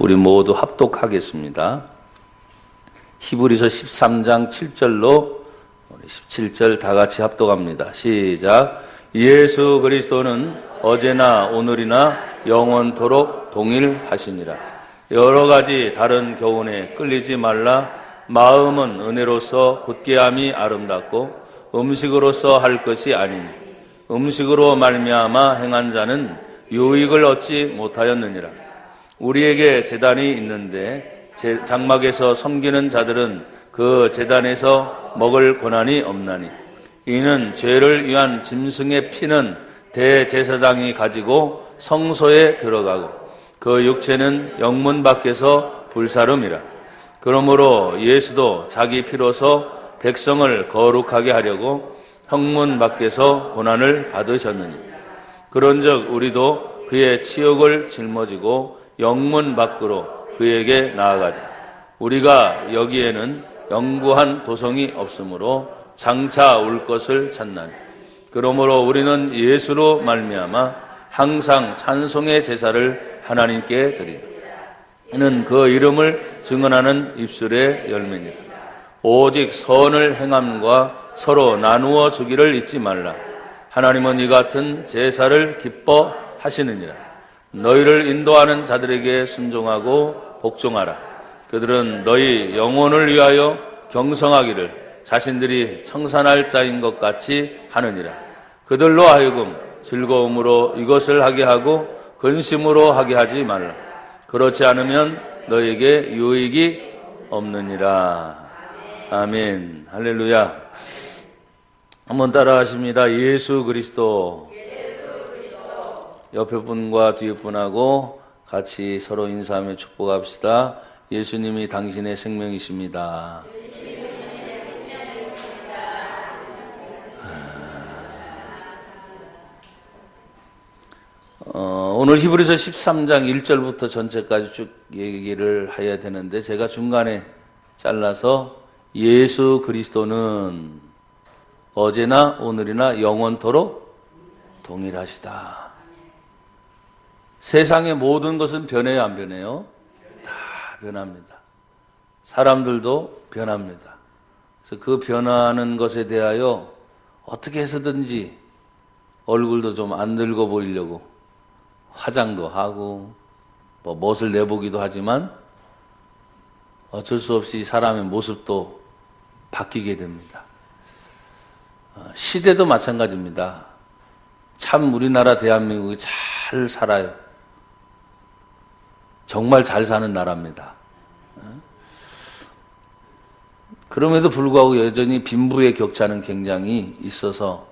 우리 모두 합독하겠습니다. 히브리서 13장 7절로 17절 다 같이 합독합니다. 시작. 예수 그리스도는 어제나 오늘이나 영원토록 동일하시니라. 여러 가지 다른 교훈에 끌리지 말라. 마음은 은혜로서 굳게함이 아름답고 음식으로서 할 것이 아니니 음식으로 말미암아 행한 자는 유익을 얻지 못하였느니라. 우리에게 제단이 있는데 장막에서 섬기는 자들은 그 제단에서 먹을 권한이 없나니 이는 죄를 위한 짐승의 피는 대제사장이 가지고 성소에 들어가고 그 육체는 영문 밖에서 불사름이라. 그러므로 예수도 자기 피로서 백성을 거룩하게 하려고 형문 밖에서 고난을 받으셨느니 그런즉 우리도 그의 치욕을 짊어지고 영문 밖으로 그에게 나아가자. 우리가 여기에는 영구한 도성이 없으므로 장차 올 것을 찾나니 그러므로 우리는 예수로 말미암아 항상 찬송의 제사를 하나님께 드리라. 이는 그 이름을 증언하는 입술의 열매니라. 오직 선을 행함과 서로 나누어 주기를 잊지 말라. 하나님은 이 같은 제사를 기뻐하시느니라. 너희를 인도하는 자들에게 순종하고 복종하라. 그들은 너희 영혼을 위하여 경성하기를 자신들이 청산할 자인 것 같이 하느니라. 그들로 하여금 즐거움으로 이것을 하게 하고 근심으로 하게 하지 말라. 그렇지 않으면 너에게 유익이 없느니라. 아멘. 할렐루야. 한번 따라 하십니다. 예수 그리스도. 옆에 분과 뒤에 분하고 같이 서로 인사하며 축복합시다. 예수님이 당신의 생명이십니다. 오늘 히브리서 13장 1절부터 전체까지 쭉 얘기를 해야 되는데 제가 중간에 잘라서 예수 그리스도는 어제나 오늘이나 영원토록 동일하시다. 세상의 모든 것은 변해요, 안 변해요? 다 변합니다. 사람들도 변합니다. 그래서 그 변하는 것에 대하여 어떻게 해서든지 얼굴도 좀 안 늙어 보이려고 화장도 하고 뭐 멋을 내보기도 하지만 어쩔 수 없이 사람의 모습도 바뀌게 됩니다. 시대도 마찬가지입니다. 참 우리나라 대한민국이 잘 살아요. 정말 잘 사는 나라입니다. 그럼에도 불구하고 여전히 빈부의 격차는 굉장히 있어서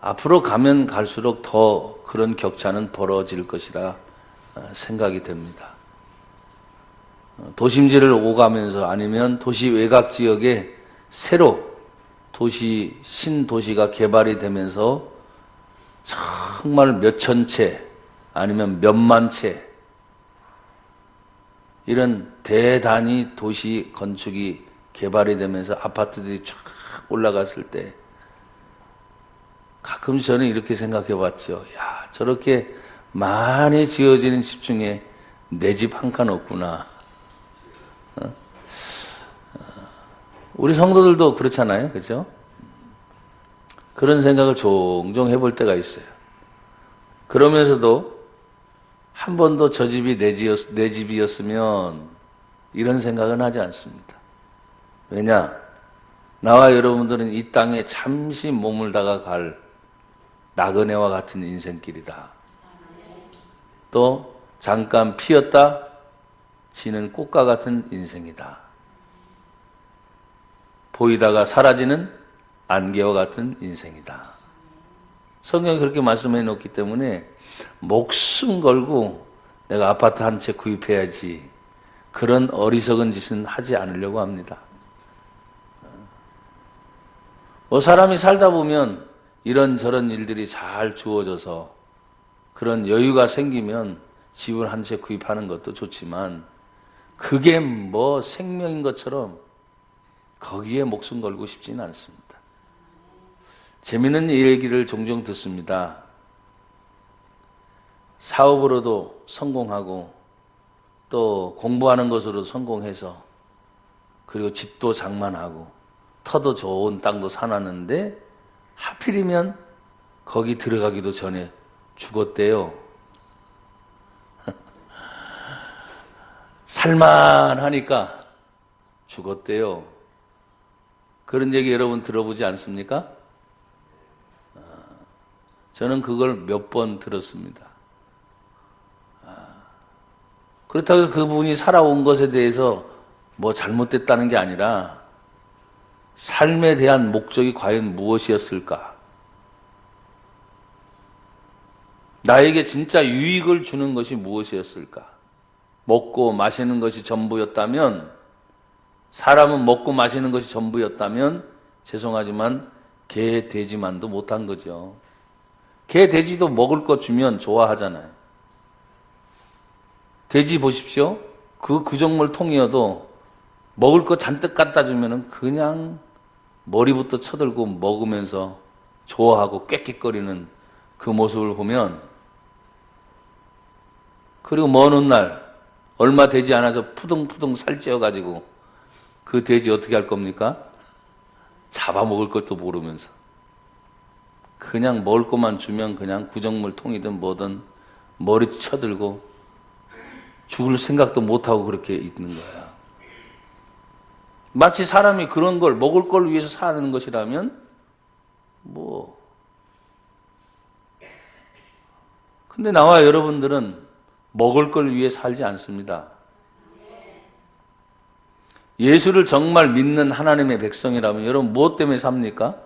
앞으로 가면 갈수록 더 그런 격차는 벌어질 것이라 생각이 됩니다. 도심지를 오가면서 아니면 도시 외곽 지역에 새로 신도시가 개발이 되면서 정말 몇천 채 아니면 몇만 채 이런 대단히 도시 건축이 개발이 되면서 아파트들이 쫙 올라갔을 때 가끔 저는 이렇게 생각해 봤죠. 야, 저렇게 많이 지어지는 집 중에 내 집 한 칸 없구나. 우리 성도들도 그렇잖아요. 그죠? 그런 생각을 종종 해볼 때가 있어요. 그러면서도 한 번도 저 집이 내 집이었으면 이런 생각은 하지 않습니다. 왜냐? 나와 여러분들은 이 땅에 잠시 머물다가 갈 나그네와 같은 인생길이다. 또 잠깐 피었다 지는 꽃과 같은 인생이다. 보이다가 사라지는 안개와 같은 인생이다. 성경이 그렇게 말씀해 놓기 때문에 목숨 걸고 내가 아파트 한 채 구입해야지 그런 어리석은 짓은 하지 않으려고 합니다. 사람이 살다 보면 이런저런 일들이 잘 주어져서 그런 여유가 생기면 집을 한 채 구입하는 것도 좋지만 그게 뭐 생명인 것처럼 거기에 목숨 걸고 싶지는 않습니다. 재미있는 얘기를 종종 듣습니다. 사업으로도 성공하고 또 공부하는 것으로 성공해서 그리고 집도 장만하고 터도 좋은 땅도 사놨는데 하필이면 거기 들어가기도 전에 죽었대요. 살만하니까 죽었대요. 그런 얘기 여러분 들어보지 않습니까? 저는 그걸 몇 번 들었습니다. 그렇다고 해서 그분이 살아온 것에 대해서 뭐 잘못됐다는 게 아니라 삶에 대한 목적이 과연 무엇이었을까? 나에게 진짜 유익을 주는 것이 무엇이었을까? 먹고 마시는 것이 전부였다면, 사람은 먹고 마시는 것이 전부였다면 죄송하지만 개, 돼지만도 못한 거죠. 개, 돼지도 먹을 것 주면 좋아하잖아요. 돼지 보십시오. 그 구정물 통이어도 먹을 거 잔뜩 갖다 주면은 그냥 머리부터 쳐들고 먹으면서 좋아하고 꽥꽥거리는 그 모습을 보면, 그리고 먼 훗날 얼마 되지 않아서 푸둥푸둥 살찌어가지고 그 돼지 어떻게 할 겁니까? 잡아먹을 것도 모르면서 그냥 먹을 것만 주면 그냥 구정물 통이든 뭐든 머리 쳐들고 죽을 생각도 못하고 그렇게 있는 거야. 마치 사람이 그런 걸 먹을 걸 위해서 사는 것이라면 근데 나와 여러분들은 먹을 걸 위해 살지 않습니다. 예수를 정말 믿는 하나님의 백성이라면 여러분 무엇 때문에 삽니까?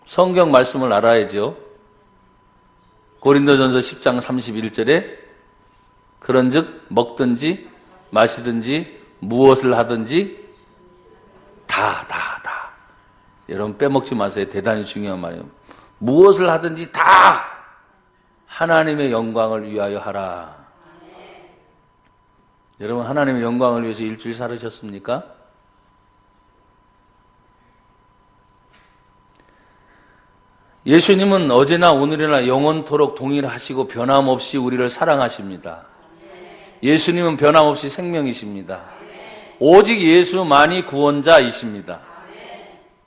성경 말씀을 알아야죠. 고린도전서 10장 31절에 그런즉 먹든지 마시든지 무엇을 하든지 다. 여러분 빼먹지 마세요. 대단히 중요한 말이에요. 무엇을 하든지 다 하나님의 영광을 위하여 하라. 여러분 하나님의 영광을 위해서 일주일 살으셨습니까? 예수님은 어제나 오늘이나 영원토록 동일하시고 변함없이 우리를 사랑하십니다. 예수님은 변함없이 생명이십니다. 오직 예수만이 구원자이십니다.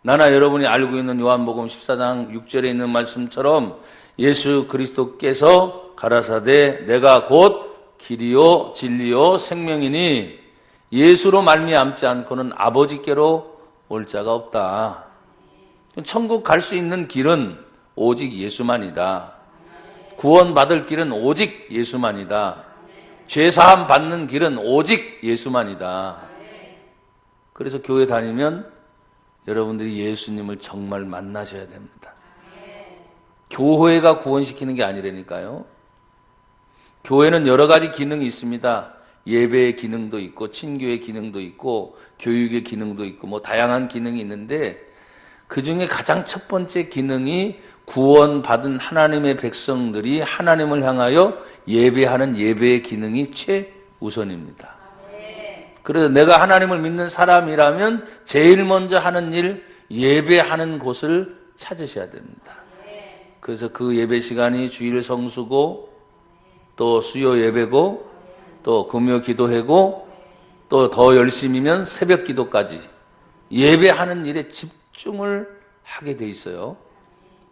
나나 여러분이 알고 있는 요한복음 14장 6절에 있는 말씀처럼 예수 그리스도께서 가라사대 내가 곧 길이요 진리요 생명이니 예수로 말미암지 않고는 아버지께로 올 자가 없다. 천국 갈 수 있는 길은 오직 예수만이다. 구원받을 길은 오직 예수만이다. 죄사함 받는 길은 오직 예수만이다. 그래서 교회 다니면 여러분들이 예수님을 정말 만나셔야 됩니다. 교회가 구원시키는 게 아니라니까요. 교회는 여러 가지 기능이 있습니다. 예배의 기능도 있고 친교의 기능도 있고 교육의 기능도 있고 뭐 다양한 기능이 있는데 그 중에 가장 첫 번째 기능이 구원받은 하나님의 백성들이 하나님을 향하여 예배하는 예배의 기능이 최우선입니다. 그래서 내가 하나님을 믿는 사람이라면 제일 먼저 하는 일, 예배하는 곳을 찾으셔야 됩니다. 그래서 그 예배 시간이 주일 성수고 또 수요 예배고 또 금요 기도회고 또 더 열심히면 새벽 기도까지 예배하는 일에 집중을 하게 돼 있어요.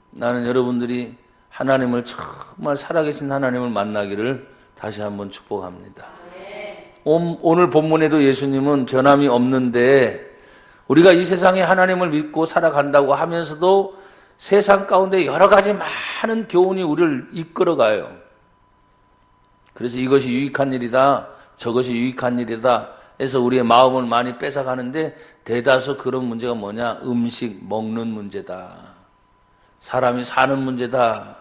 나는 여러분들이 하나님을 정말 살아계신 하나님을 만나기를 다시 한번 축복합니다. 오늘 본문에도 예수님은 변함이 없는데 우리가 이 세상에 하나님을 믿고 살아간다고 하면서도 세상 가운데 여러 가지 많은 교훈이 우리를 이끌어가요. 그래서 이것이 유익한 일이다, 저것이 유익한 일이다 해서 우리의 마음을 많이 뺏어가는데 대다수 그런 문제가 뭐냐? 음식, 먹는 문제다. 사람이 사는 문제다.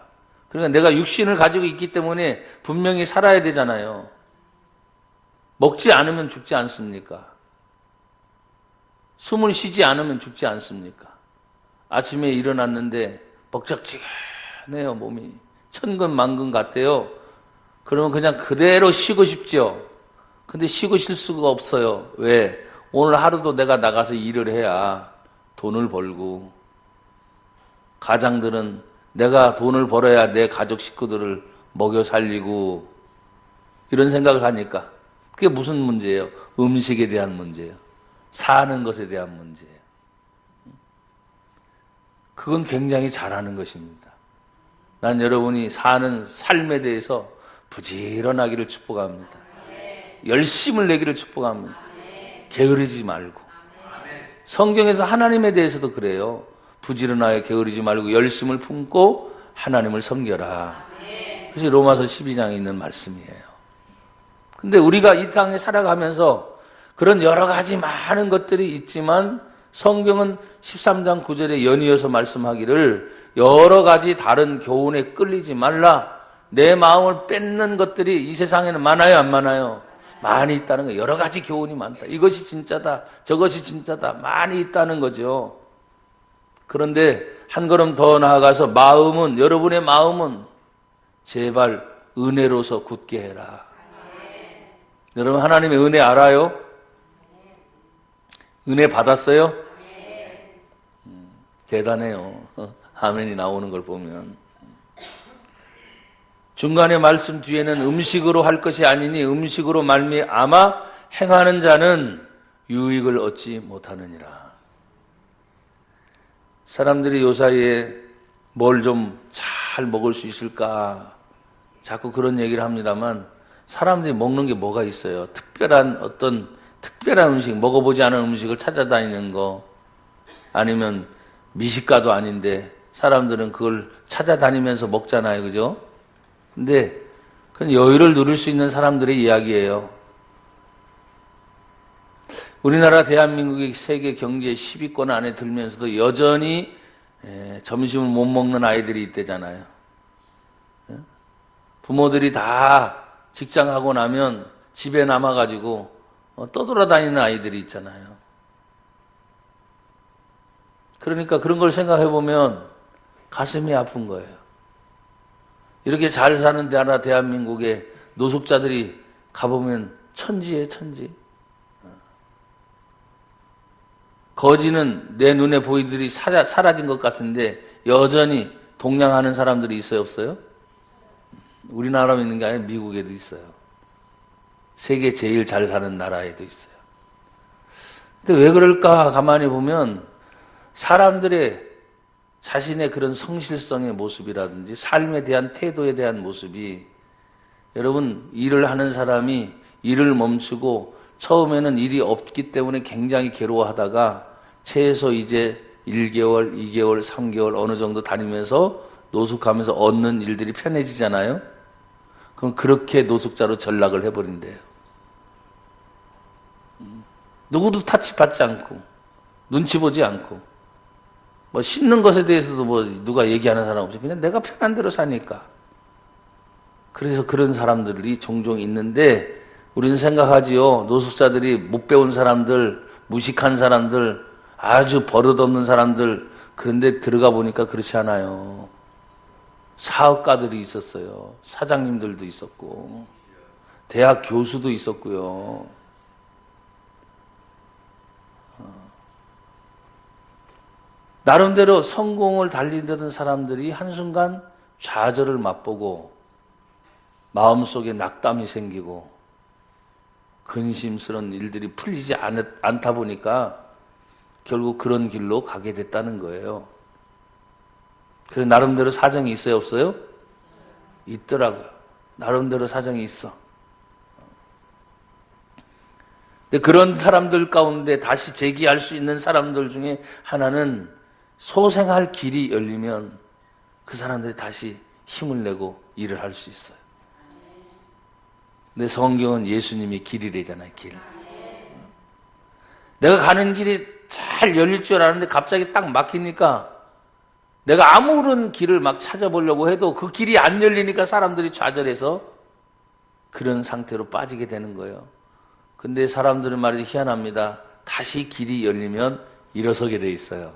그러니까 내가 육신을 가지고 있기 때문에 분명히 살아야 되잖아요. 먹지 않으면 죽지 않습니까? 숨을 쉬지 않으면 죽지 않습니까? 아침에 일어났는데 벅적지근해요. 몸이 천근만근 같대요. 그러면 그냥 그대로 쉬고 싶죠. 근데 쉬고 쉴 수가 없어요. 왜? 오늘 하루도 내가 나가서 일을 해야 돈을 벌고, 가장들은 내가 돈을 벌어야 내 가족 식구들을 먹여 살리고, 이런 생각을 하니까. 그게 무슨 문제예요? 음식에 대한 문제예요. 사는 것에 대한 문제예요. 그건 굉장히 잘하는 것입니다. 난 여러분이 사는 삶에 대해서 부지런하기를 축복합니다. 열심을 내기를 축복합니다. 게으르지 말고. 성경에서 하나님에 대해서도 그래요. 부지런하여 게으르지 말고 열심을 품고 하나님을 섬겨라. 그것이 로마서 12장에 있는 말씀이에요. 근데 우리가 이 땅에 살아가면서 그런 여러 가지 많은 것들이 있지만 성경은 13장 9절에 연이어서 말씀하기를 여러 가지 다른 교훈에 끌리지 말라. 내 마음을 뺏는 것들이 이 세상에는 많아요, 안 많아요? 많이 있다는 거예요. 여러 가지 교훈이 많다. 이것이 진짜다. 저것이 진짜다. 많이 있다는 거죠. 그런데 한 걸음 더 나아가서 마음은, 여러분의 마음은 제발 은혜로서 굳게 해라. 여러분 하나님의 은혜 알아요? 은혜 받았어요? 대단해요. 아멘이 나오는 걸 보면. 중간에 말씀 뒤에는 음식으로 할 것이 아니니 음식으로 말미암아 행하는 자는 유익을 얻지 못하느니라. 사람들이 요사이에 뭘 좀 잘 먹을 수 있을까 자꾸 그런 얘기를 합니다만 사람들이 먹는 게 뭐가 있어요? 특별한 음식, 먹어보지 않은 음식을 찾아다니는 거, 아니면 미식가도 아닌데 사람들은 그걸 찾아다니면서 먹잖아요. 그죠? 근데 그건 여유를 누릴 수 있는 사람들의 이야기예요. 우리나라 대한민국이 세계 경제 10위권 안에 들면서도 여전히 점심을 못 먹는 아이들이 있대잖아요. 부모들이 다 직장하고 나면 집에 남아가지고 떠돌아다니는 아이들이 있잖아요. 그러니까 그런 걸 생각해보면 가슴이 아픈 거예요. 이렇게 잘 사는 나라 대한민국에 노숙자들이 가보면 천지예요, 천지. 거지는 내 눈에 보이들이 사라진 것 같은데 여전히 동냥하는 사람들이 있어요, 없어요? 우리나라에 있는 게 아니라 미국에도 있어요. 세계 제일 잘 사는 나라에도 있어요. 근데 왜 그럴까 가만히 보면 사람들의 자신의 그런 성실성의 모습이라든지 삶에 대한 태도에 대한 모습이, 여러분 일을 하는 사람이 일을 멈추고 처음에는 일이 없기 때문에 굉장히 괴로워하다가 최소 이제 1개월, 2개월, 3개월 어느 정도 다니면서 노숙하면서 얻는 일들이 편해지잖아요. 그럼 그렇게 노숙자로 전락을 해버린대요. 누구도 타치받지 않고 눈치 보지 않고 뭐 씻는 것에 대해서도 뭐 누가 얘기하는 사람 없이 그냥 내가 편한 대로 사니까. 그래서 그런 사람들이 종종 있는데 우리는 생각하지요. 노숙자들이 못 배운 사람들, 무식한 사람들, 아주 버릇없는 사람들. 그런데 들어가 보니까 그렇지 않아요. 사업가들이 있었어요. 사장님들도 있었고 대학 교수도 있었고요. 나름대로 성공을 달리던 사람들이 한순간 좌절을 맛보고 마음속에 낙담이 생기고 근심스러운 일들이 풀리지 않다 보니까 결국 그런 길로 가게 됐다는 거예요. 그래서 나름대로 사정이 있어요, 없어요? 있더라고요. 나름대로 사정이 있어. 근데 그런 사람들 가운데 다시 재기할 수 있는 사람들 중에 하나는 소생할 길이 열리면 그 사람들이 다시 힘을 내고 일을 할 수 있어요. 근데 성경은 예수님이 길이래잖아요, 길. 내가 가는 길이 잘 열릴 줄 알았는데 갑자기 딱 막히니까 내가 아무런 길을 막 찾아보려고 해도 그 길이 안 열리니까 사람들이 좌절해서 그런 상태로 빠지게 되는 거예요. 근데 사람들은 말이 희한합니다. 다시 길이 열리면 일어서게 돼 있어요.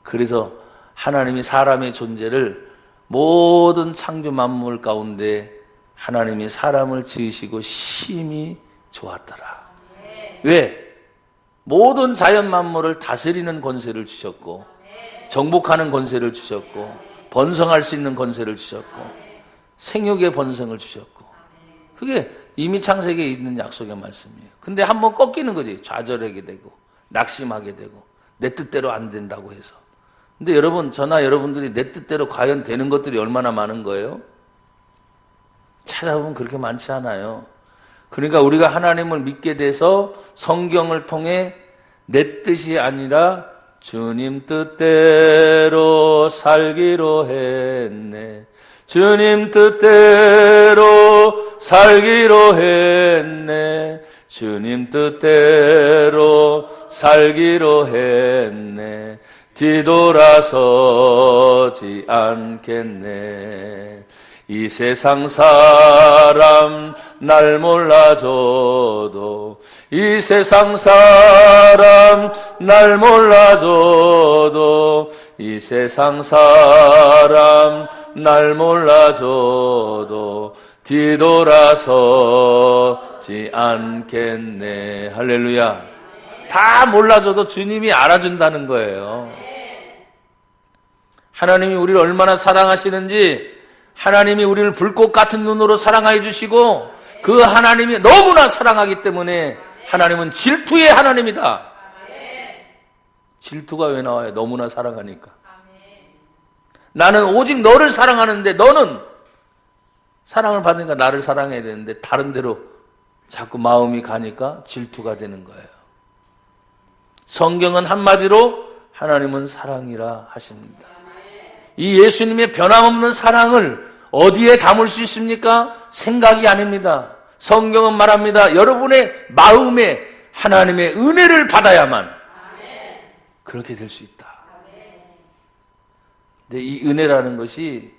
그래서 하나님이 사람의 존재를 모든 창조 만물 가운데 하나님이 사람을 지으시고 심히 좋았더라. 왜? 모든 자연 만물을 다스리는 권세를 주셨고 정복하는 권세를 주셨고 번성할 수 있는 권세를 주셨고 생육의 번성을 주셨고 그게 이미 창세기에 있는 약속의 말씀이에요. 근데 한번 꺾이는 거지. 좌절하게 되고 낙심하게 되고 내 뜻대로 안 된다고 해서. 근데 여러분, 저나 여러분들이 내 뜻대로 과연 되는 것들이 얼마나 많은 거예요? 찾아보면 그렇게 많지 않아요. 그러니까 우리가 하나님을 믿게 돼서 성경을 통해 내 뜻이 아니라 주님 뜻대로 살기로 했네. 주님 뜻대로 살기로 했네. 주님 뜻대로 살기로 했네. 뒤돌아서지 않겠네. 이 세상 사람 날 몰라줘도, 이 세상 사람 날 몰라줘도, 이 세상 사람 날 몰라줘도 뒤돌아서지 않겠네. 할렐루야. 다 몰라줘도 주님이 알아준다는 거예요. 하나님이 우리를 얼마나 사랑하시는지, 하나님이 우리를 불꽃 같은 눈으로 사랑해 주시고, 그 하나님이 너무나 사랑하기 때문에 하나님은 질투의 하나님이다. 질투가 왜 나와요? 너무나 사랑하니까. 나는 오직 너를 사랑하는데 너는 사랑을 받으니까 나를 사랑해야 되는데 다른 데로 자꾸 마음이 가니까 질투가 되는 거예요. 성경은 한마디로 하나님은 사랑이라 하십니다. 이 예수님의 변함없는 사랑을 어디에 담을 수 있습니까? 생각이 아닙니다. 성경은 말합니다. 여러분의 마음에 하나님의 은혜를 받아야만 그렇게 될 수 있다. 근데 이 은혜라는 것이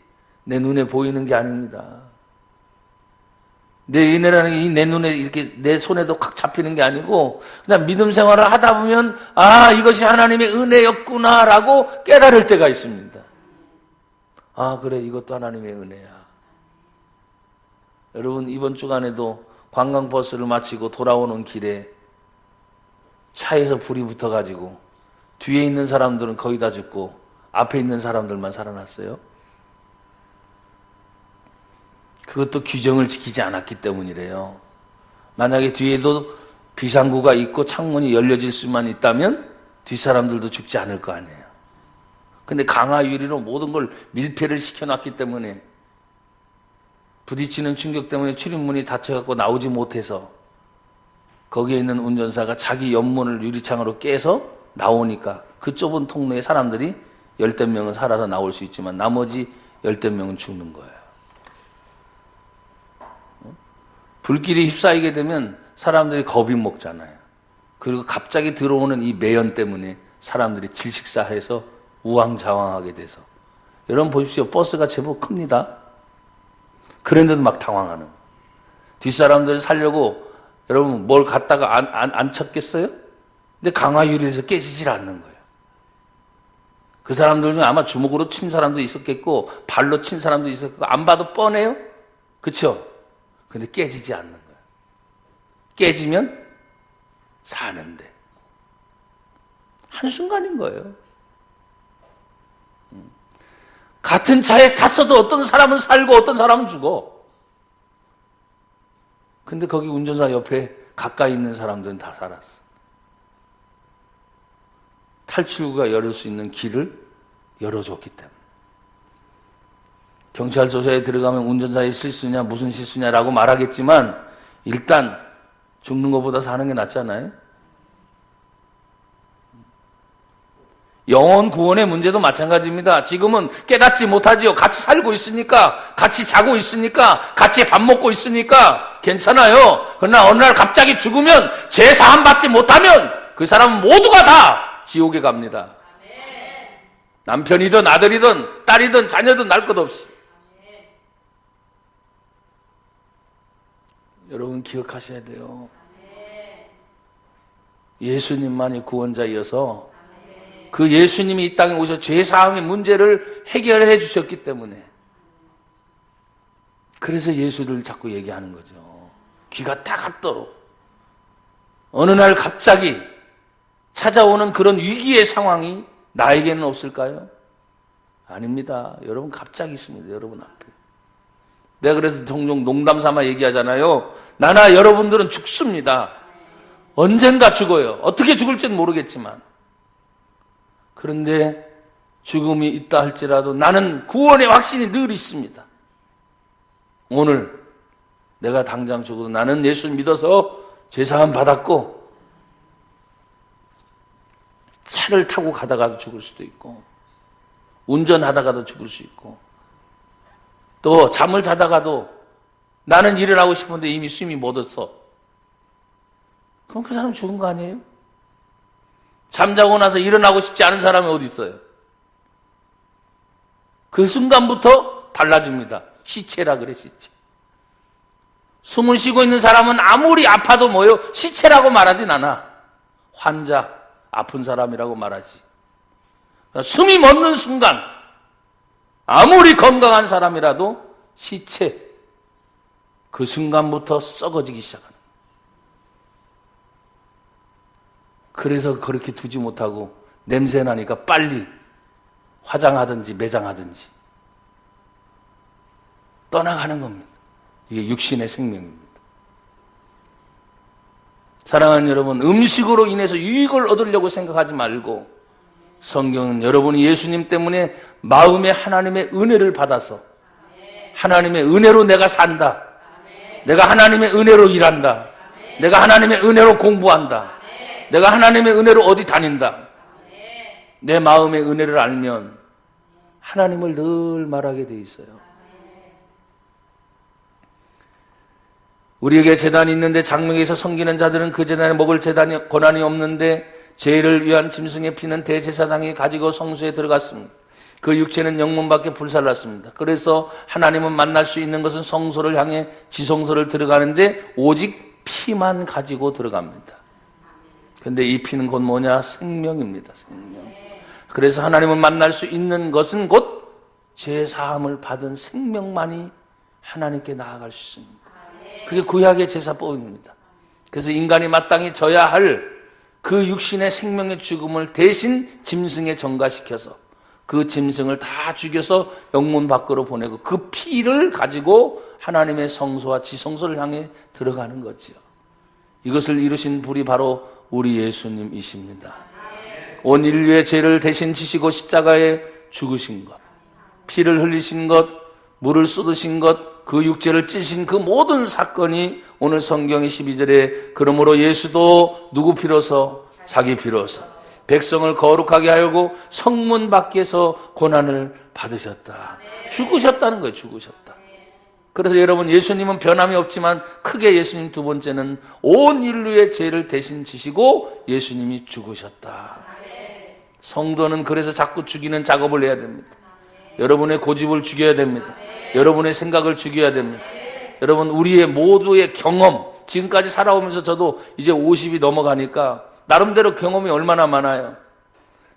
내 눈에 보이는 게 아닙니다. 내 은혜라는 게 내 눈에 이렇게 내 손에도 확 잡히는 게 아니고 그냥 믿음 생활을 하다 보면 아, 이것이 하나님의 은혜였구나라고 깨달을 때가 있습니다. 아, 그래, 이것도 하나님의 은혜야. 여러분, 이번 주간에도 관광버스를 마치고 돌아오는 길에 차에서 불이 붙어가지고 뒤에 있는 사람들은 거의 다 죽고 앞에 있는 사람들만 살아났어요. 그것도 규정을 지키지 않았기 때문이래요. 만약에 뒤에도 비상구가 있고 창문이 열려질 수만 있다면 뒷사람들도 죽지 않을 거 아니에요. 근데 강화 유리로 모든 걸 밀폐를 시켜놨기 때문에 부딪히는 충격 때문에 출입문이 닫혀갖고 나오지 못해서 거기에 있는 운전사가 자기 옆문을 유리창으로 깨서 나오니까 그 좁은 통로에 사람들이 열댓 명은 살아서 나올 수 있지만 나머지 열댓 명은 죽는 거예요. 불길이 휩싸이게 되면 사람들이 겁이 먹잖아요. 그리고 갑자기 들어오는 이 매연 때문에 사람들이 질식사해서 우왕좌왕하게 돼서 여러분 보십시오. 버스가 제법 큽니다. 그런데도 막 당황하는 뒷사람들 살려고 여러분 뭘 갖다가 안 쳤겠어요? 근데 강화 유리에서 깨지질 않는 거예요. 그 사람들 중에 아마 주먹으로 친 사람도 있었겠고 발로 친 사람도 있었고 안 봐도 뻔해요. 그렇죠? 근데 깨지지 않는 거예요. 깨지면 사는데 한순간인 거예요. 같은 차에 탔어도 어떤 사람은 살고 어떤 사람은 죽어. 근데 거기 운전사 옆에 가까이 있는 사람들은 다 살았어. 탈출구가 열릴 수 있는 길을 열어줬기 때문에. 경찰서에 들어가면 운전사의 실수냐 무슨 실수냐라고 말하겠지만 일단 죽는 것보다 사는 게 낫잖아요. 영혼 구원의 문제도 마찬가지입니다. 지금은 깨닫지 못하지요. 같이 살고 있으니까, 같이 자고 있으니까, 같이 밥 먹고 있으니까 괜찮아요. 그러나 어느 날 갑자기 죽으면 죄 사함 받지 못하면 그 사람은 모두가 다 지옥에 갑니다. 남편이든 아들이든 딸이든 자녀든 날 것 없이. 여러분 기억하셔야 돼요. 예수님만이 구원자이어서 그 예수님이 이 땅에 오셔서 죄사함의 문제를 해결해 주셨기 때문에 그래서 예수를 자꾸 얘기하는 거죠. 귀가 다 갔도록. 어느 날 갑자기 찾아오는 그런 위기의 상황이 나에게는 없을까요? 아닙니다. 여러분 갑자기 있습니다. 여러분 앞에. 내가 그래서 종종 농담 삼아 얘기하잖아요. 나나 여러분들은 죽습니다. 언젠가 죽어요. 어떻게 죽을지는 모르겠지만. 그런데 죽음이 있다 할지라도 나는 구원의 확신이 늘 있습니다. 오늘 내가 당장 죽어도 나는 예수 믿어서 죄사함 받았고 차를 타고 가다가도 죽을 수도 있고 운전하다가도 죽을 수 있고 또 잠을 자다가도 나는 일어나고 싶은데 이미 숨이 멎었어. 그럼 그 사람 죽은 거 아니에요? 잠자고 나서 일어나고 싶지 않은 사람이 어디 있어요? 그 순간부터 달라집니다. 시체라 그래, 시체. 숨을 쉬고 있는 사람은 아무리 아파도 뭐요? 시체라고 말하진 않아. 환자, 아픈 사람이라고 말하지. 그러니까 숨이 멎는 순간 아무리 건강한 사람이라도 시체, 그 순간부터 썩어지기 시작합니다. 그래서 그렇게 두지 못하고 냄새 나니까 빨리 화장하든지 매장하든지 떠나가는 겁니다. 이게 육신의 생명입니다. 사랑하는 여러분, 음식으로 인해서 유익을 얻으려고 생각하지 말고 성경은 여러분이 예수님 때문에 마음에 하나님의 은혜를 받아서 하나님의 은혜로 내가 산다. 내가 하나님의 은혜로 일한다. 내가 하나님의 은혜로 공부한다. 내가 하나님의 은혜로 어디 다닌다. 내 마음의 은혜를 알면 하나님을 늘 말하게 돼 있어요. 우리에게 제단이 있는데 장명에서 섬기는 자들은 그 제단에 먹을 제단이 고난이 없는데 죄를 위한 짐승의 피는 대제사장이 가지고 성소에 들어갔습니다. 그 육체는 영문 밖에 불살랐습니다. 그래서 하나님은 만날 수 있는 것은 성소를 향해 지성소를 들어가는데 오직 피만 가지고 들어갑니다. 근데 이 피는 곧 뭐냐? 생명입니다. 생명. 그래서 하나님을 만날 수 있는 것은 곧 죄사함을 받은 생명만이 하나님께 나아갈 수 있습니다. 그게 구약의 제사법입니다. 그래서 인간이 마땅히 져야 할 그 육신의 생명의 죽음을 대신 짐승에 전가시켜서 그 짐승을 다 죽여서 영문 밖으로 보내고 그 피를 가지고 하나님의 성소와 지성소를 향해 들어가는 거지요. 이것을 이루신 분이 바로 우리 예수님이십니다. 온 인류의 죄를 대신 지시고 십자가에 죽으신 것, 피를 흘리신 것, 물을 쏟으신 것, 그 육체를 찢으신 그 모든 사건이 오늘 성경의 12절에 그러므로 예수도 누구 피로서? 자기 피로서 백성을 거룩하게 하려고 성문 밖에서 고난을 받으셨다. 죽으셨다는 거예요. 죽으셨다. 그래서 여러분, 예수님은 변함이 없지만 크게 예수님 두 번째는 온 인류의 죄를 대신 지시고 예수님이 죽으셨다. 성도는 그래서 자꾸 죽이는 작업을 해야 됩니다. 여러분의 고집을 죽여야 됩니다. 여러분의 생각을 죽여야 됩니다. 여러분, 우리의 모두의 경험, 지금까지 살아오면서 저도 이제 50이 넘어가니까 나름대로 경험이 얼마나 많아요.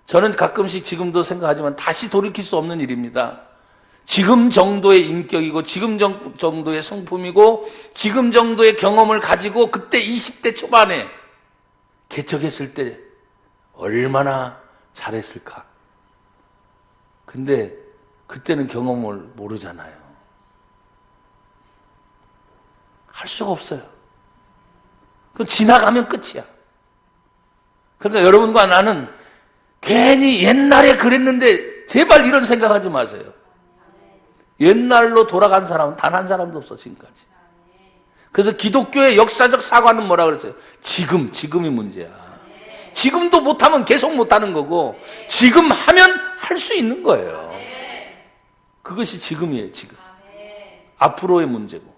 저는 가끔씩 지금도 생각하지만 다시 돌이킬 수 없는 일입니다. 지금 정도의 인격이고 지금 정도의 성품이고 지금 정도의 경험을 가지고 그때 20대 초반에 개척했을 때 얼마나 잘했을까. 근데 그때는 경험을 모르잖아요. 할 수가 없어요. 그럼 지나가면 끝이야. 그러니까 여러분과 나는 괜히 옛날에 그랬는데 제발 이런 생각하지 마세요. 옛날로 돌아간 사람은 단 한 사람도 없어, 지금까지. 그래서 기독교의 역사적 사과는 뭐라 그랬어요? 지금이 문제야. 지금도 못하면 계속 못하는 거고 지금 하면 할 수 있는 거예요. 그것이 지금이에요. 지금. 앞으로의 문제고.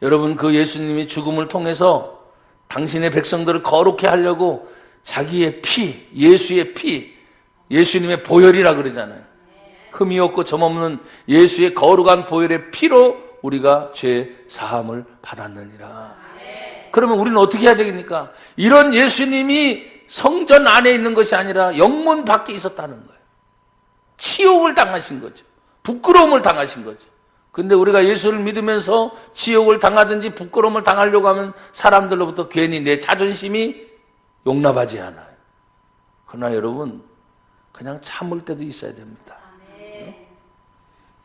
여러분, 그 예수님이 죽음을 통해서 당신의 백성들을 거룩해 하려고 자기의 피, 예수의 피, 예수님의 보혈이라 그러잖아요. 흠이 없고 점없는 예수의 거룩한 보혈의 피로 우리가 죄 사함을 받았느니라. 그러면 우리는 어떻게 해야 되겠습니까? 이런 예수님이 성전 안에 있는 것이 아니라 영문 밖에 있었다는 거예요. 치욕을 당하신 거죠. 부끄러움을 당하신 거죠. 근데 우리가 예수를 믿으면서 지옥을 당하든지 부끄러움을 당하려고 하면 사람들로부터 괜히 내 자존심이 용납하지 않아요. 그러나 여러분, 그냥 참을 때도 있어야 됩니다.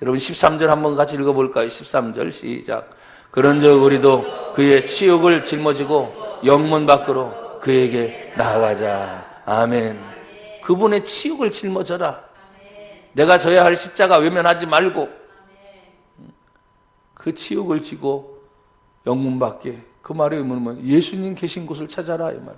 여러분 13절 한번 같이 읽어볼까요? 13절 시작. 그런즉 우리도 그의 치욕을 짊어지고 영문 밖으로 그에게 나아가자. 아멘. 그분의 치욕을 짊어져라. 내가 져야 할 십자가 외면하지 말고 그 치욕을 지고 영문 밖에, 그 말의 의미는 예수님 계신 곳을 찾아라 이 말.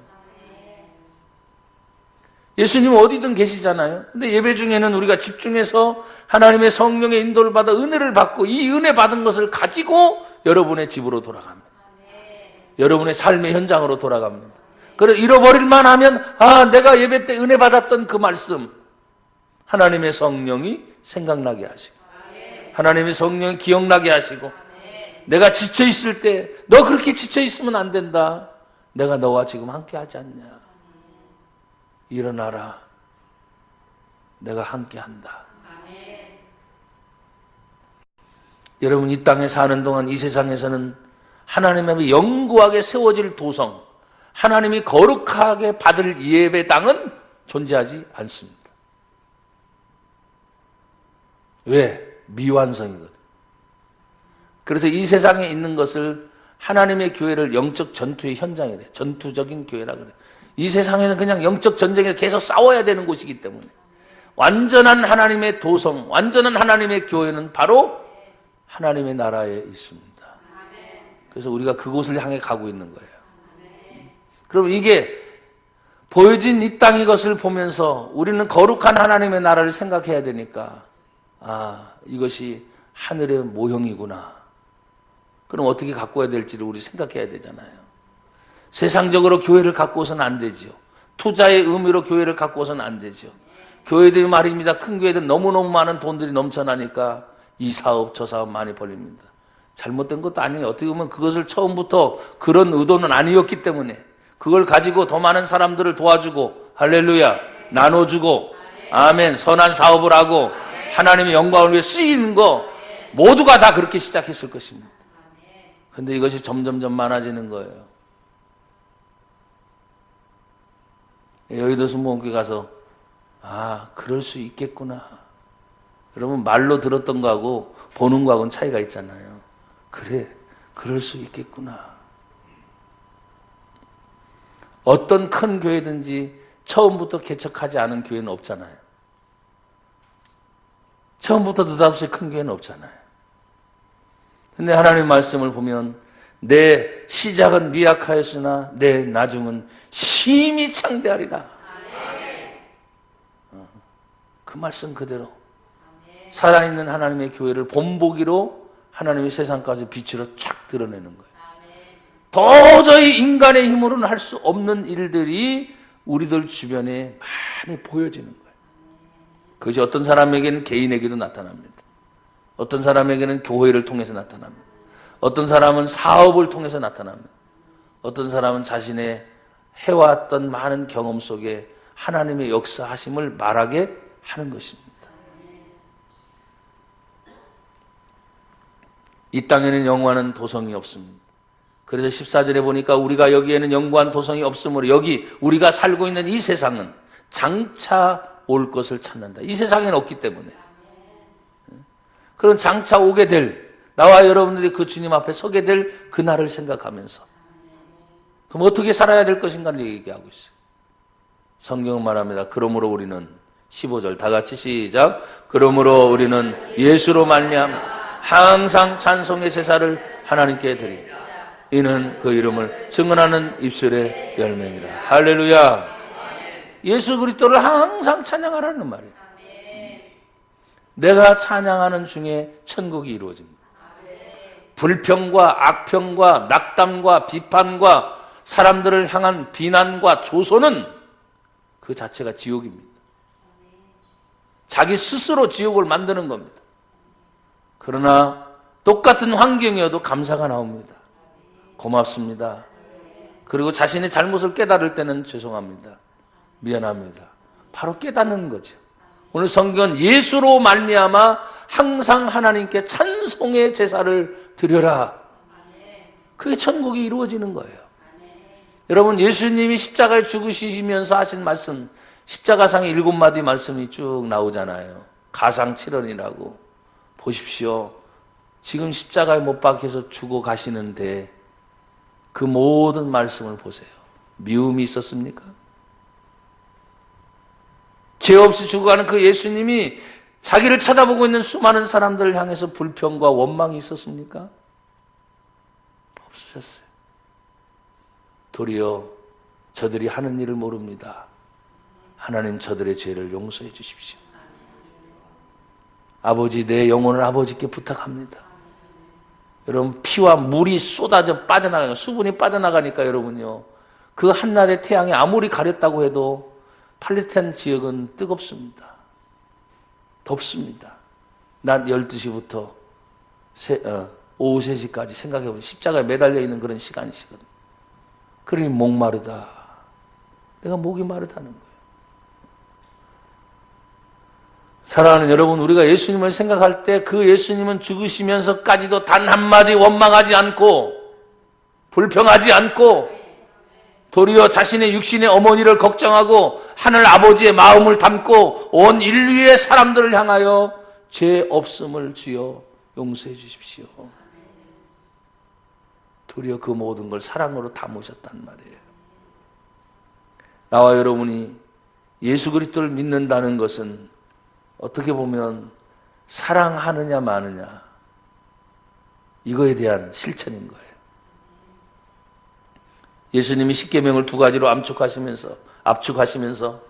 예수님은 어디든 계시잖아요. 근데 예배 중에는 우리가 집중해서 하나님의 성령의 인도를 받아 은혜를 받고 이 은혜 받은 것을 가지고 여러분의 집으로 돌아갑니다. 여러분의 삶의 현장으로 돌아갑니다. 그래 잃어버릴만 하면 내가 예배 때 은혜 받았던 그 말씀, 하나님의 성령이 생각나게 하시고 하나님의 성령이 기억나게 하시고 내가 지쳐있을 때 너 그렇게 지쳐있으면 안 된다. 내가 너와 지금 함께 하지 않냐. 일어나라. 내가 함께 한다. 여러분 이 땅에 사는 동안 이 세상에서는 하나님 앞에 영구하게 세워질 도성, 하나님이 거룩하게 받을 예배당은 존재하지 않습니다. 왜? 미완성이거든. 그래서 이 세상에 있는 것을 하나님의 교회를 영적 전투의 현장이래. 전투적인 교회라 그래. 이 세상에는 그냥 영적 전쟁에서 계속 싸워야 되는 곳이기 때문에 완전한 하나님의 도성, 완전한 하나님의 교회는 바로 하나님의 나라에 있습니다. 그래서 우리가 그곳을 향해 가고 있는 거예요. 그럼 이게 보여진 이 땅의 것을 보면서 우리는 거룩한 하나님의 나라를 생각해야 되니까 이것이 하늘의 모형이구나. 그럼 어떻게 가꿔야 될지를 우리 생각해야 되잖아요. 세상적으로 교회를 갖고서는 안 되죠. 투자의 의미로 교회를 갖고서는 안 되죠. 교회들이 말입니다. 큰 교회들 너무너무 많은 돈들이 넘쳐나니까 이 사업 저 사업 많이 벌립니다. 잘못된 것도 아니에요. 어떻게 보면 그것을 처음부터 그런 의도는 아니었기 때문에 그걸 가지고 더 많은 사람들을 도와주고 할렐루야 나눠주고 아멘 선한 사업을 하고 하나님의 영광을 위해 쓰이는 거 모두가 다 그렇게 시작했을 것입니다. 그런데 이것이 점점점 많아지는 거예요. 여의도 순복음교회 가서 그럴 수 있겠구나. 여러분 말로 들었던 거하고 보는 거하고는 차이가 있잖아요. 그래, 그럴 수 있겠구나. 어떤 큰 교회든지 처음부터 개척하지 않은 교회는 없잖아요. 처음부터 느닷없이 큰 교회는 없잖아요. 근데 하나님의 말씀을 보면 내 시작은 미약하였으나 내 나중은 심히 창대하리라. 그 말씀 그대로 살아있는 하나님의 교회를 본보기로 하나님의 세상까지 빛으로 쫙 드러내는 거예요. 도저히 인간의 힘으로는 할 수 없는 일들이 우리들 주변에 많이 보여지는 거예요. 그것이 어떤 사람에게는 개인에게도 나타납니다. 어떤 사람에게는 교회를 통해서 나타납니다. 어떤 사람은 사업을 통해서 나타납니다. 어떤 사람은 자신의 해왔던 많은 경험 속에 하나님의 역사하심을 말하게 하는 것입니다. 이 땅에는 영원한 도성이 없습니다. 그래서 14절에 보니까 우리가 여기에는 영원한 도성이 없으므로 여기 우리가 살고 있는 이 세상은 장차 올 것을 찾는다. 이 세상에는 없기 때문에. 그런 장차 오게 될 나와 여러분들이 그 주님 앞에 서게 될 그날을 생각하면서 그럼 어떻게 살아야 될 것인가를 얘기하고 있어요. 성경은 말합니다. 그러므로 우리는 15절 다 같이 시작. 그러므로 우리는 예수로 말미암아 항상 찬송의 제사를 하나님께 드립니다. 이는 그 이름을 증언하는 입술의 열매니라. 할렐루야. 예수 그리스도를 항상 찬양하라는 말이에요. 내가 찬양하는 중에 천국이 이루어집니다. 불평과 악평과 낙담과 비판과 사람들을 향한 비난과 조소는 그 자체가 지옥입니다. 자기 스스로 지옥을 만드는 겁니다. 그러나 똑같은 환경이어도 감사가 나옵니다. 고맙습니다. 그리고 자신의 잘못을 깨달을 때는 죄송합니다. 미안합니다. 바로 깨닫는 거죠. 오늘 성경은 예수로 말미암아 항상 하나님께 찬송의 제사를 드려라. 그게 천국이 이루어지는 거예요. 여러분 예수님이 십자가에 죽으시면서 하신 말씀 십자가상에 7마디 말씀이 쭉 나오잖아요. 가상칠언이라고 보십시오. 지금 십자가에 못 박혀서 죽어 가시는데 그 모든 말씀을 보세요. 미움이 있었습니까? 죄 없이 죽어가는 그 예수님이 자기를 쳐다보고 있는 수많은 사람들을 향해서 불평과 원망이 있었습니까? 없으셨어요. 도리어 저들이 하는 일을 모릅니다. 하나님 저들의 죄를 용서해 주십시오. 아버지, 내 영혼을 아버지께 부탁합니다. 여러분, 피와 물이 쏟아져 빠져나가니까, 수분이 빠져나가니까 여러분요, 그 한낮의 태양이 아무리 가렸다고 해도 팔레스타인 지역은 뜨겁습니다. 덥습니다. 낮 12시부터 오후 3시까지 생각해보면 십자가에 매달려 있는 그런 시간이시거든요. 그러니 목마르다. 내가 목이 마르다는 거예요. 사랑하는 여러분, 우리가 예수님을 생각할 때 그 예수님은 죽으시면서까지도 단 한마디 원망하지 않고 불평하지 않고 도리어 자신의 육신의 어머니를 걱정하고 하늘 아버지의 마음을 담고 온 인류의 사람들을 향하여 죄 없음을 주여 용서해 주십시오. 도리어 그 모든 걸 사랑으로 담으셨단 말이에요. 나와 여러분이 예수 그리스도를 믿는다는 것은 어떻게 보면 사랑하느냐 마느냐 이거에 대한 실천인 거예요. 예수님이 십계명을 2가지로 압축하시면서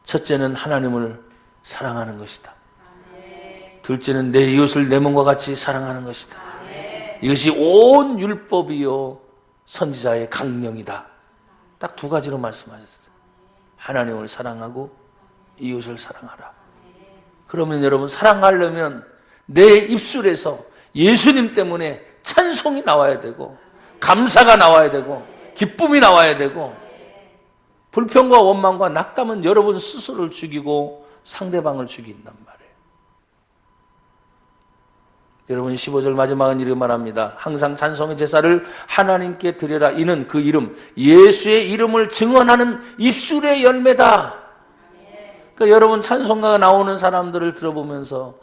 첫째는 하나님을 사랑하는 것이다. 둘째는 내 이웃을 내 몸과 같이 사랑하는 것이다. 이것이 온 율법이요 선지자의 강령이다. 딱 2가지로 말씀하셨어요. 하나님을 사랑하고 이웃을 사랑하라. 그러면 여러분, 사랑하려면 내 입술에서 예수님 때문에 찬송이 나와야 되고 감사가 나와야 되고 기쁨이 나와야 되고, 불평과 원망과 낙담은 여러분 스스로를 죽이고 상대방을 죽인단 말이에요. 여러분 15절 마지막은 이렇게 말합니다. 항상 찬송의 제사를 하나님께 드려라. 이는 그 이름, 예수의 이름을 증언하는 입술의 열매다. 그러니까 여러분 찬송가가 나오는 사람들을 들어보면서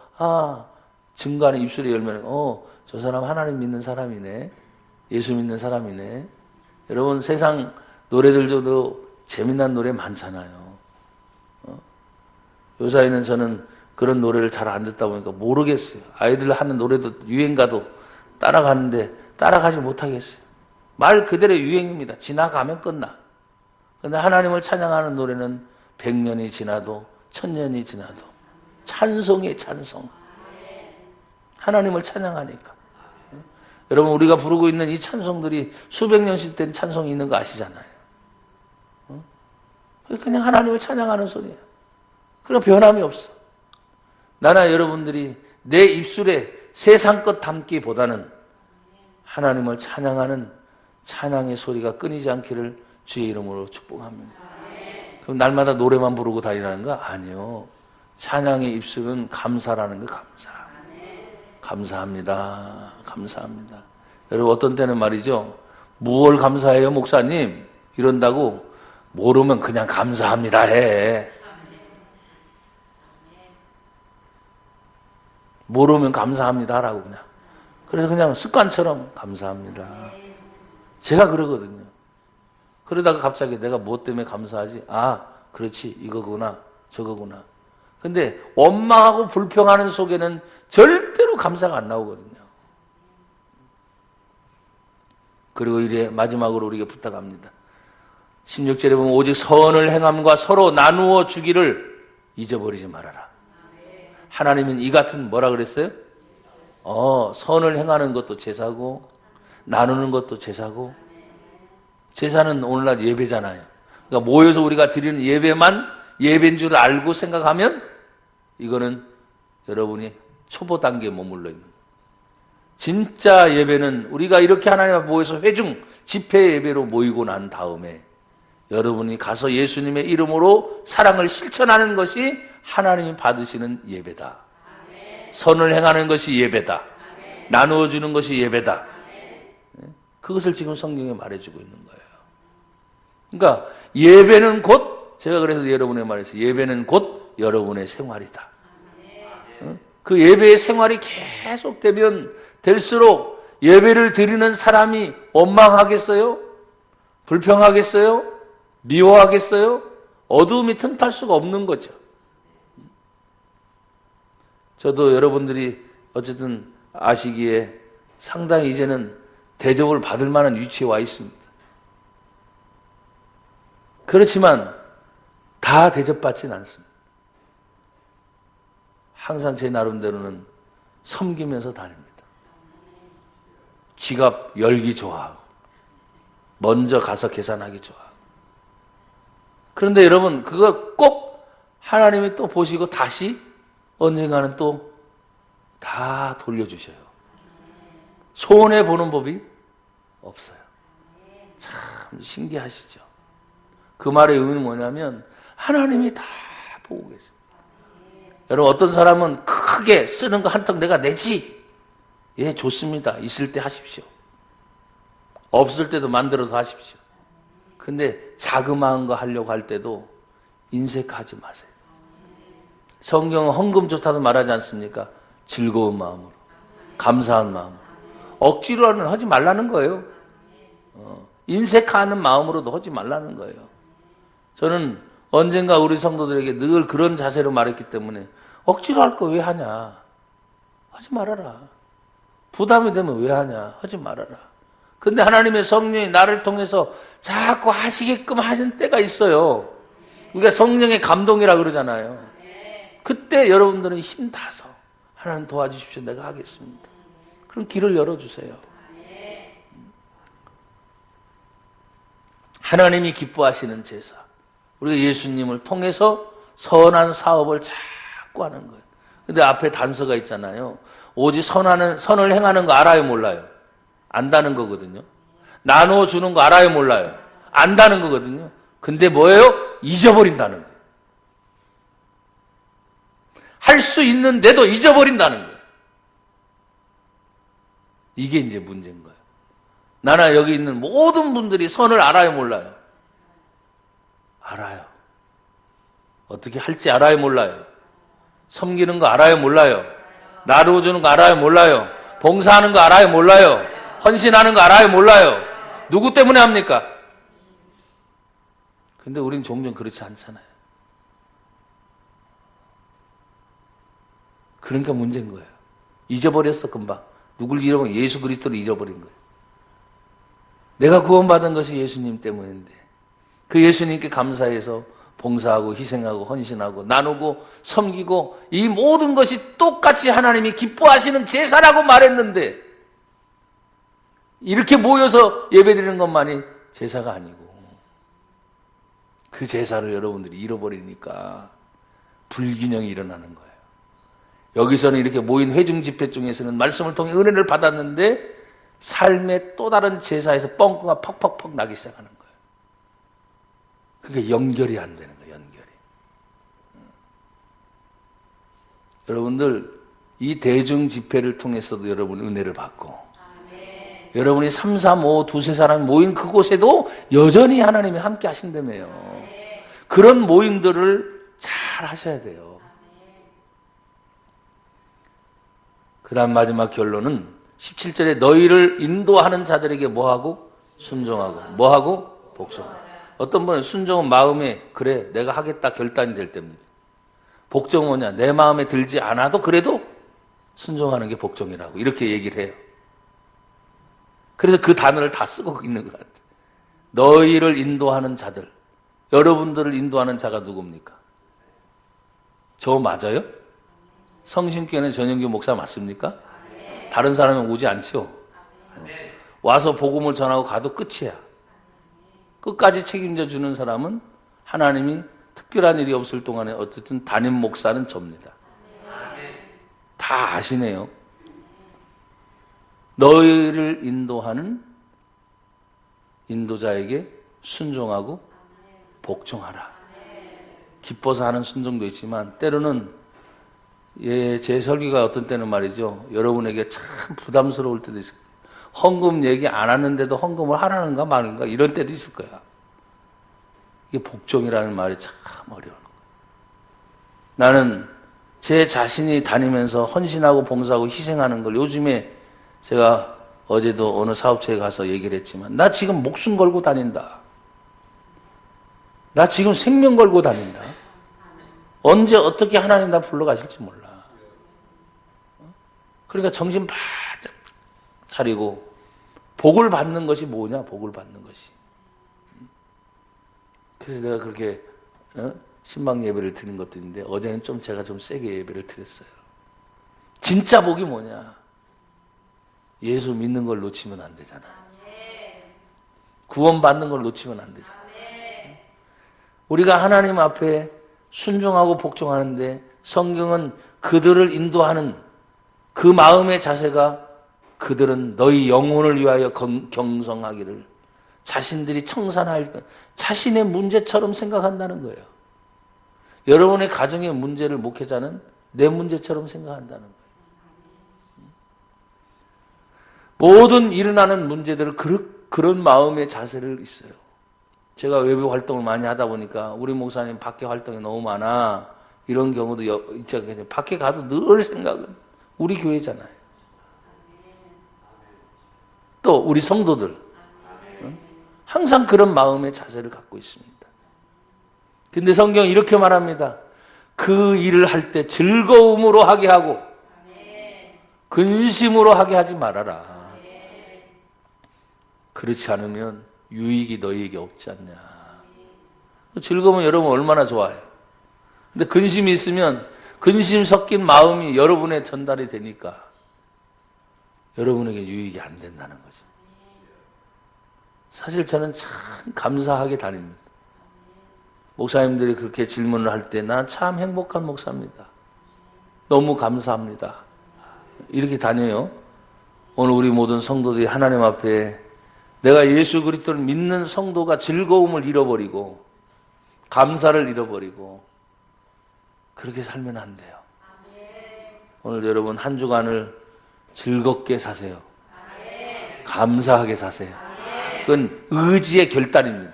증거하는 입술의 열매는 저 사람 하나님 믿는 사람이네. 예수 믿는 사람이네. 여러분 세상 노래들 중에도 재미난 노래 많잖아요. 요사이는 저는 그런 노래를 잘 안 듣다 보니까 모르겠어요. 아이들 하는 노래도 유행가도 따라가는데 따라가지 못하겠어요. 말 그대로 유행입니다. 지나가면 끝나. 그런데 하나님을 찬양하는 노래는 100년이 지나도 1000년이 지나도 찬송이에요. 찬송. 하나님을 찬양하니까. 여러분 우리가 부르고 있는 이 찬송들이 수백 년씩 된 찬송이 있는 거 아시잖아요. 그냥 하나님을 찬양하는 소리예요. 그럼 변함이 없어. 나나 여러분들이 내 입술에 세상 것 담기보다는 하나님을 찬양하는 찬양의 소리가 끊이지 않기를 주의 이름으로 축복합니다. 그럼 날마다 노래만 부르고 다니라는 거 아니요. 찬양의 입술은 감사라는 거. 감사. 감사합니다. 감사합니다. 여러분 어떤 때는 말이죠. 무얼 감사해요 목사님? 이런다고 모르면 그냥 감사합니다 해. 모르면 감사합니다 하라고 그냥. 그래서 그냥 습관처럼 감사합니다. 제가 그러거든요. 그러다가 갑자기 내가 뭐 때문에 감사하지? 그렇지 이거구나 저거구나. 근데 원망하고 불평하는 속에는 절대로 감사가 안 나오거든요. 그리고 이제 마지막으로 우리에게 부탁합니다. 16절에 보면 오직 선을 행함과 서로 나누어 주기를 잊어버리지 말아라. 하나님은 이 같은 뭐라 그랬어요? 선을 행하는 것도 제사고 나누는 것도 제사고. 제사는 오늘날 예배잖아요. 그러니까 모여서 우리가 드리는 예배만 예배인 줄 알고 생각하면 이거는 여러분이 초보 단계에 머물러 있는 거예요. 진짜 예배는 우리가 이렇게 하나님 앞에 모여서 회중 집회 예배로 모이고 난 다음에 여러분이 가서 예수님의 이름으로 사랑을 실천하는 것이 하나님이 받으시는 예배다. 선을 행하는 것이 예배다. 나누어 주는 것이 예배다. 그것을 지금 성경에 말해주고 있는 거예요. 그러니까 예배는 곧, 제가 그래서 여러분의 말에서 예배는 곧 여러분의 생활이다. 그 예배의 생활이 계속되면 될수록 예배를 드리는 사람이 원망하겠어요? 불평하겠어요? 미워하겠어요? 어두움이 틈탈 수가 없는 거죠. 저도 여러분들이 어쨌든 아시기에 상당히 이제는 대접을 받을 만한 위치에 와 있습니다. 그렇지만 다 대접받지는 않습니다. 항상 제 나름대로는 섬기면서 다닙니다. 지갑 열기 좋아하고 먼저 가서 계산하기 좋아하고. 그런데 여러분 그거 꼭 하나님이 또 보시고 다시 언젠가는 또 다 돌려주셔요. 손해보는 법이 없어요. 참 신기하시죠? 그 말의 의미는 뭐냐면 하나님이 다 보고 계세요. 여러분 어떤 사람은 크게 쓰는 거 한턱 내가 내지. 예, 좋습니다. 있을 때 하십시오. 없을 때도 만들어서 하십시오. 근데 자그마한 거 하려고 할 때도 인색하지 마세요. 성경은 헌금조차도 말하지 않습니까? 즐거운 마음으로, 감사한 마음으로. 억지로는 하지 말라는 거예요. 인색하는 마음으로도 하지 말라는 거예요. 저는 언젠가 우리 성도들에게 늘 그런 자세로 말했기 때문에 억지로 할 거 왜 하냐? 하지 말아라. 부담이 되면 왜 하냐? 하지 말아라. 근데 하나님의 성령이 나를 통해서 자꾸 하시게끔 하신 때가 있어요. 우리가 성령의 감동이라 그러잖아요. 그때 여러분들은 힘다서 하나님 도와주십시오. 내가 하겠습니다. 그럼 길을 열어주세요. 하나님이 기뻐하시는 제사. 우리가 예수님을 통해서 선한 사업을 자꾸 하는 거예요. 근데 앞에 단서가 있잖아요. 오직 선을 행하는 거 알아요, 몰라요? 안다는 거거든요. 나눠주는 거 알아요, 몰라요? 안다는 거거든요. 근데 뭐예요? 잊어버린다는 거예요. 할 수 있는데도 잊어버린다는 거예요. 이게 이제 문제인 거예요. 나나 여기 있는 모든 분들이 선을 알아요, 몰라요? 알아요. 어떻게 할지 알아요, 몰라요? 섬기는 거 알아요, 몰라요? 나누어주는 거 알아요, 몰라요? 봉사하는 거 알아요, 몰라요? 헌신하는 거 알아요, 몰라요? 누구 때문에 합니까? 근데 우린 종종 그렇지 않잖아요. 그러니까 문제인 거예요. 잊어버렸어, 금방. 누굴 잃어버린? 예수 그리스도를 잊어버린 거예요. 내가 구원받은 것이 예수님 때문인데 그 예수님께 감사해서 봉사하고 희생하고 헌신하고 나누고 섬기고 이 모든 것이 똑같이 하나님이 기뻐하시는 제사라고 말했는데 이렇게 모여서 예배드리는 것만이 제사가 아니고 그 제사를 여러분들이 잃어버리니까 불균형이 일어나는 거예요. 여기서는 이렇게 모인 회중 집회 중에서는 말씀을 통해 은혜를 받았는데 삶의 또 다른 제사에서 뻥뻥가 퍽퍽퍽 나기 시작하는 거예요. 그게 연결이 안 되는 거예요. 연결이. 여러분들 이 대중 집회를 통해서도 여러분 은혜를 받고 여러분이 3, 3, 5, 두세 사람이 모인 그곳에도 여전히 하나님이 함께 하신다며요. 그런 모임들을 잘 하셔야 돼요. 그 다음 마지막 결론은 17절에 너희를 인도하는 자들에게 뭐하고? 순종하고. 뭐하고? 복종하고. 어떤 분은 순종은 마음에 그래 내가 하겠다 결단이 될 때입니다. 복종은 뭐냐? 내 마음에 들지 않아도 그래도 순종하는 게 복종이라고 이렇게 얘기를 해요. 그래서 그 단어를 다 쓰고 있는 것 같아요. 너희를 인도하는 자들. 여러분들을 인도하는 자가 누굽니까? 저 맞아요? 성신교회는 전영규 목사 맞습니까? 다른 사람은 오지 않죠? 와서 복음을 전하고 가도 끝이야. 끝까지 책임져 주는 사람은 하나님이 특별한 일이 없을 동안에 어쨌든 담임 목사는 접니다. 다 아시네요. 너희를 인도하는 인도자에게 순종하고 복종하라. 기뻐서 하는 순종도 있지만 때로는 제 설교가 어떤 때는 말이죠. 여러분에게 참 부담스러울 때도 있을 거예요. 헌금 얘기 안 하는데도 헌금을 하라는가 말인가 이런 때도 있을 거야. 이게 복종이라는 말이 참 어려운 거야. 나는 제 자신이 다니면서 헌신하고 봉사하고 희생하는 걸 요즘에 제가 어제도 어느 사업체에 가서 얘기를 했지만 나 지금 목숨 걸고 다닌다. 나 지금 생명 걸고 다닌다. 언제 어떻게 하나님 나 불러가실지 몰라. 그러니까 정신 바짝 차리고 복을 받는 것이 뭐냐? 복을 받는 것이. 그래서 내가 그렇게 신방 예배를 드린 것도 있는데 어제는 제가 좀 세게 예배를 드렸어요. 진짜 복이 뭐냐? 예수 믿는 걸 놓치면 안 되잖아. 구원 받는 걸 놓치면 안 되잖아. 우리가 하나님 앞에 순종하고 복종하는데 성경은 그들을 인도하는 그 마음의 자세가 그들은 너희 영혼을 위하여 경성하기를 자신들이 청산할 자신의 문제처럼 생각한다는 거예요. 여러분의 가정의 문제를 목회자는 내 문제처럼 생각한다는 거예요. 모든 일어나는 문제들을 그런 마음의 자세를 있어요. 제가 외부 활동을 많이 하다 보니까 우리 목사님 밖에 활동이 너무 많아. 이런 경우도 있잖아요. 밖에 가도 늘 생각은 우리 교회잖아요. 또 우리 성도들 항상 그런 마음의 자세를 갖고 있습니다. 근데 성경이 이렇게 말합니다. 그 일을 할 때 즐거움으로 하게 하고 근심으로 하게 하지 말아라. 그렇지 않으면 유익이 너희에게 없지 않냐. 즐거우면 여러분 얼마나 좋아요. 근데 근심이 있으면 근심 섞인 마음이 여러분에 전달이 되니까 여러분에게 유익이 안 된다는 거죠. 사실 저는 참 감사하게 다닙니다. 목사님들이 그렇게 질문을 할 때 난 참 행복한 목사입니다. 너무 감사합니다. 이렇게 다녀요. 오늘 우리 모든 성도들이 하나님 앞에 내가 예수 그리스도를 믿는 성도가 즐거움을 잃어버리고 감사를 잃어버리고 그렇게 살면 안 돼요. 오늘 여러분 한 주간을 즐겁게 사세요. 감사하게 사세요. 그건 의지의 결단입니다.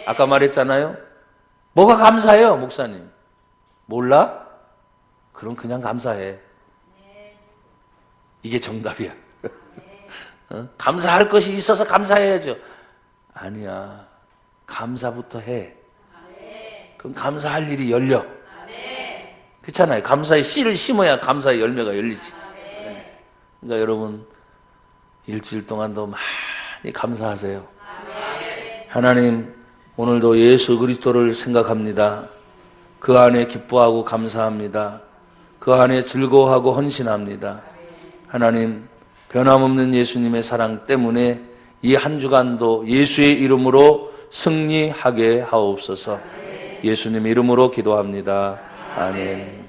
아까 말했잖아요. 뭐가 감사해요, 목사님? 몰라? 그럼 그냥 감사해. 이게 정답이야. 감사할 것이 있어서 감사해야죠. 아니야. 감사부터 해. 그럼 감사할 일이 열려. 그렇잖아요. 감사의 씨를 심어야 감사의 열매가 열리지. 그러니까 여러분 일주일 동안도 많이 감사하세요. 하나님 오늘도 예수 그리스도를 생각합니다. 그 안에 기뻐하고 감사합니다. 그 안에 즐거워하고 헌신합니다. 하나님 변함없는 예수님의 사랑 때문에 이 한 주간도 예수의 이름으로 승리하게 하옵소서. 예수님 이름으로 기도합니다. 아멘.